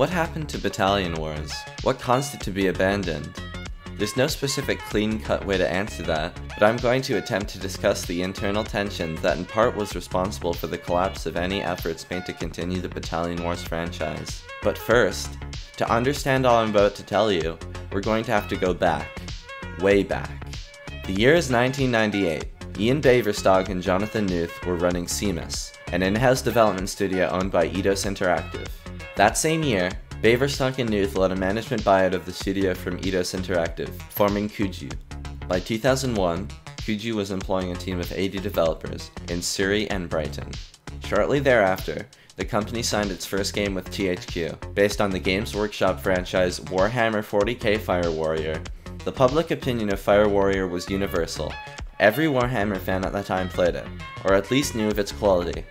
What happened to Battalion Wars? What caused it to be abandoned? There's no specific clean-cut way to answer that, but I'm going to attempt to discuss the internal tension that in part was responsible for the collapse of any efforts made to continue the Battalion Wars franchise. But first, to understand all I'm about to tell you, we're going to have to go back. Way back. The year is 1998. Ian Baverstock and Jonathan Knuth were running demise, an in-house development studio owned by Eidos Interactive. That same year, Baverstock and Knuth led a management buyout of the studio from Eidos Interactive, forming Kuju. By 2001, Kuju was employing a team of 80 developers in Surrey and Brighton. Shortly thereafter, the company signed its first game with THQ, based on the Games Workshop franchise Warhammer 40k Fire Warrior. The public opinion of Fire Warrior was universal. Every Warhammer fan at the time played it, or at least knew of its quality,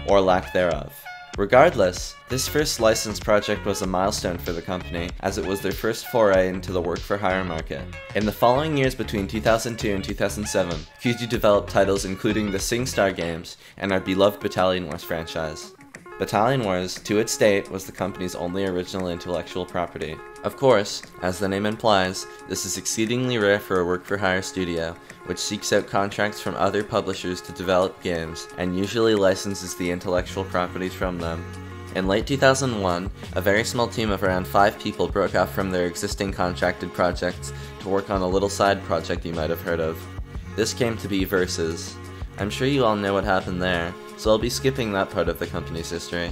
or lack thereof. Regardless, this first licensed project was a milestone for the company, as it was their first foray into the work-for-hire market. In the following years between 2002 and 2007, Kuju developed titles including the SingStar games and our beloved Battalion Wars franchise. Battalion Wars, to its date, was the company's only original intellectual property. Of course, as the name implies, this is exceedingly rare for a work-for-hire studio, which seeks out contracts from other publishers to develop games, and usually licenses the intellectual properties from them. In late 2001, a very small team of around 5 people broke off from their existing contracted projects to work on a little side project you might have heard of. This came to be Versus. I'm sure you all know what happened there, so I'll be skipping that part of the company's history.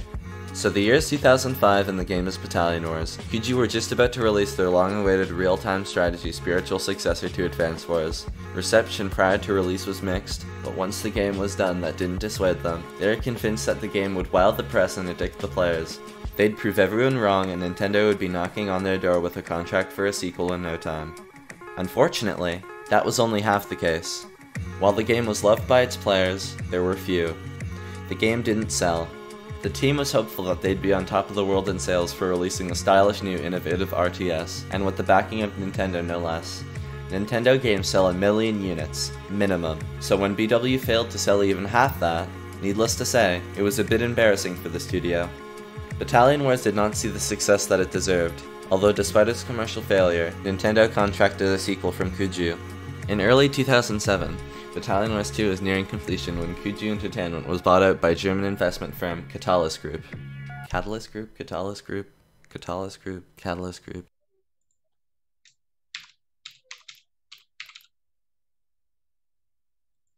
So the year is 2005 and the game is Battalion Wars. Kuju were just about to release their long-awaited real-time strategy spiritual successor to Advance Wars. Reception prior to release was mixed, but once the game was done, that didn't dissuade them. They were convinced that the game would wow the press and addict the players. They'd prove everyone wrong and Nintendo would be knocking on their door with a contract for a sequel in no time. Unfortunately, that was only half the case. While the game was loved by its players, there were few. The game didn't sell. The team was hopeful that they'd be on top of the world in sales for releasing a stylish new innovative RTS, and with the backing of Nintendo no less. Nintendo games sell 1 million units, minimum, so when BW failed to sell even half that, needless to say, it was a bit embarrassing for the studio. Battalion Wars did not see the success that it deserved, although despite its commercial failure, Nintendo contracted a sequel from Kuju. In early 2007, Battalion Wars 2 was nearing completion when Kuju Entertainment was bought out by German investment firm Catalyst Group. Catalyst Group? Catalyst Group? Catalyst Group? Catalyst Group?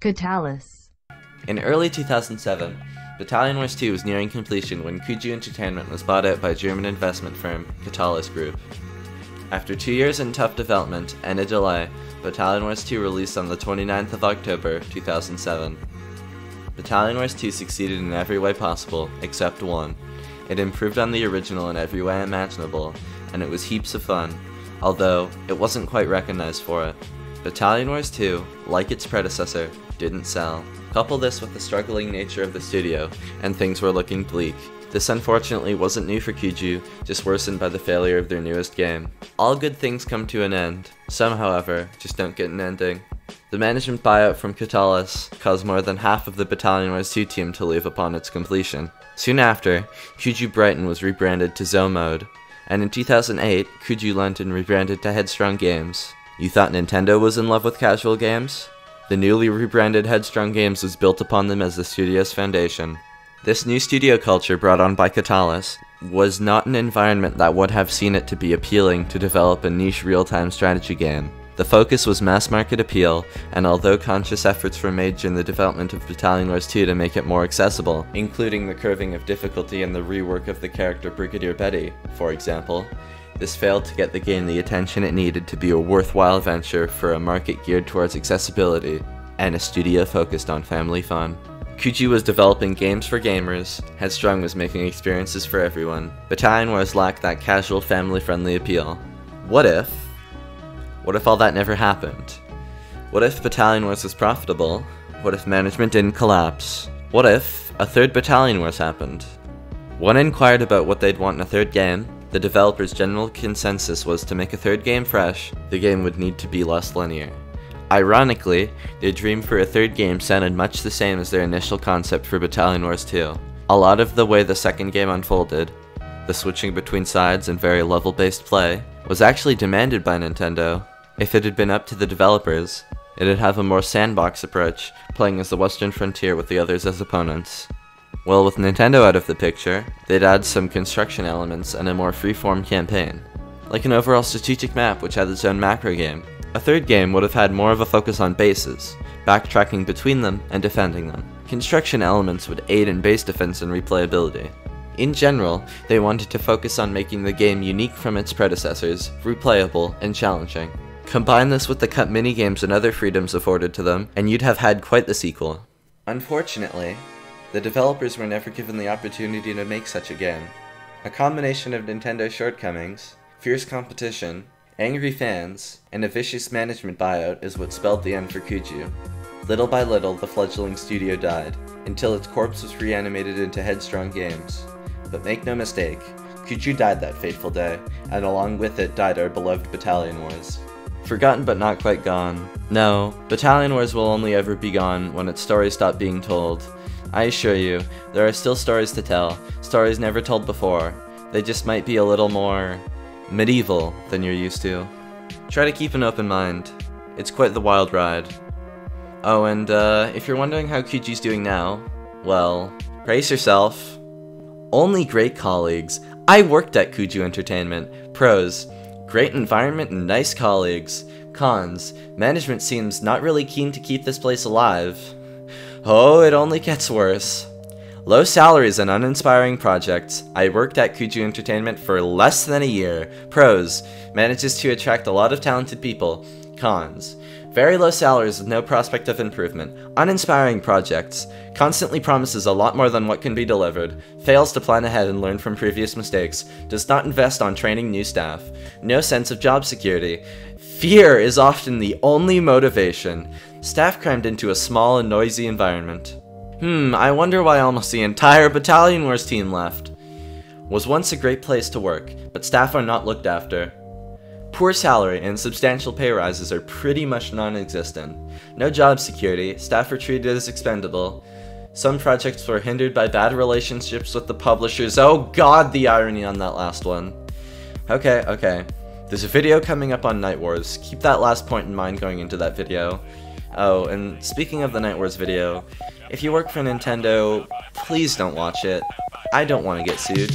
Catalyst. In early 2007, Battalion Wars 2 was nearing completion when Kuju Entertainment was bought out by German investment firm Catalyst Group. After 2 years in tough development and a delay, Battalion Wars 2 released on the 29th of October 2007. Battalion Wars 2 succeeded in every way possible, except one. It improved on the original in every way imaginable, and it was heaps of fun, although it wasn't quite recognized for it. Battalion Wars 2, like its predecessor, didn't sell. Couple this with the struggling nature of the studio, and things were looking bleak. This unfortunately wasn't new for Kuju, just worsened by the failure of their newest game. All good things come to an end. Some, however, just don't get an ending. The management buyout from Catalyst caused more than half of the Battalion Wars 2 team to leave upon its completion. Soon after, Kuju Brighton was rebranded to Zo Mode, and in 2008, Kuju London rebranded to Headstrong Games. You thought Nintendo was in love with casual games? The newly rebranded Headstrong Games was built upon them as the studio's foundation. This new studio culture brought on by Catalyst was not an environment that would have seen it to be appealing to develop a niche real-time strategy game. The focus was mass market appeal, and although conscious efforts were made during the development of Battalion Wars 2 to make it more accessible, including the curving of difficulty and the rework of the character Brigadier Betty, for example, this failed to get the game the attention it needed to be a worthwhile venture for a market geared towards accessibility, and a studio focused on family fun. Kuju was developing games for gamers, Headstrong was making experiences for everyone. Battalion Wars lacked that casual, family-friendly appeal. What if all that never happened? What if Battalion Wars was profitable? What if management didn't collapse? What if a third Battalion Wars happened? When inquired about what they'd want in a third game, the developers' general consensus was to make a third game fresh, the game would need to be less linear. Ironically, their dream for a third game sounded much the same as their initial concept for Battalion Wars 2. A lot of the way the second game unfolded, the switching between sides and very level-based play, was actually demanded by Nintendo. If it had been up to the developers, it'd have a more sandbox approach, playing as the Western frontier with the others as opponents. Well, with Nintendo out of the picture, they'd add some construction elements and a more free-form campaign, like an overall strategic map which had its own macro game. A third game would have had more of a focus on bases, backtracking between them and defending them. Construction elements would aid in base defense and replayability. In general, they wanted to focus on making the game unique from its predecessors, replayable, and challenging. Combine this with the cut minigames and other freedoms afforded to them, and you'd have had quite the sequel. Unfortunately, the developers were never given the opportunity to make such a game. A combination of Nintendo's shortcomings, fierce competition, angry fans, and a vicious management buyout is what spelled the end for Kuju. Little by little, the fledgling studio died, until its corpse was reanimated into Headstrong Games. But make no mistake, Kuju died that fateful day, and along with it died our beloved Battalion Wars. Forgotten but not quite gone. No, Battalion Wars will only ever be gone when its stories stop being told. I assure you, there are still stories to tell, stories never told before. They just might be a little more medieval than you're used to. Try to keep an open mind. It's quite the wild ride. Oh, and if you're wondering how Kuju's doing now, well, brace yourself. Only great colleagues. I worked at Kuju Entertainment. Pros: great environment and nice colleagues. Cons: management seems not really keen to keep this place alive. Oh, it only gets worse. Low salaries and uninspiring projects. I worked at Kuju Entertainment for less than a year. Pros: manages to attract a lot of talented people. Cons: very low salaries with no prospect of improvement. Uninspiring projects. Constantly promises a lot more than what can be delivered. Fails to plan ahead and learn from previous mistakes. Does not invest on training new staff. No sense of job security. Fear is often the only motivation. Staff crammed into a small and noisy environment. I wonder why almost the entire Battalion Wars team left. Was once a great place to work, but staff are not looked after. Poor salary and substantial pay rises are pretty much non-existent. No job security, staff are treated as expendable. Some projects were hindered by bad relationships with the publishers. Oh god, the irony on that last one. Okay. There's a video coming up on Night Wars. Keep that last point in mind going into that video. Oh, and speaking of the Night Wars video, if you work for Nintendo, please don't watch it. I don't want to get sued.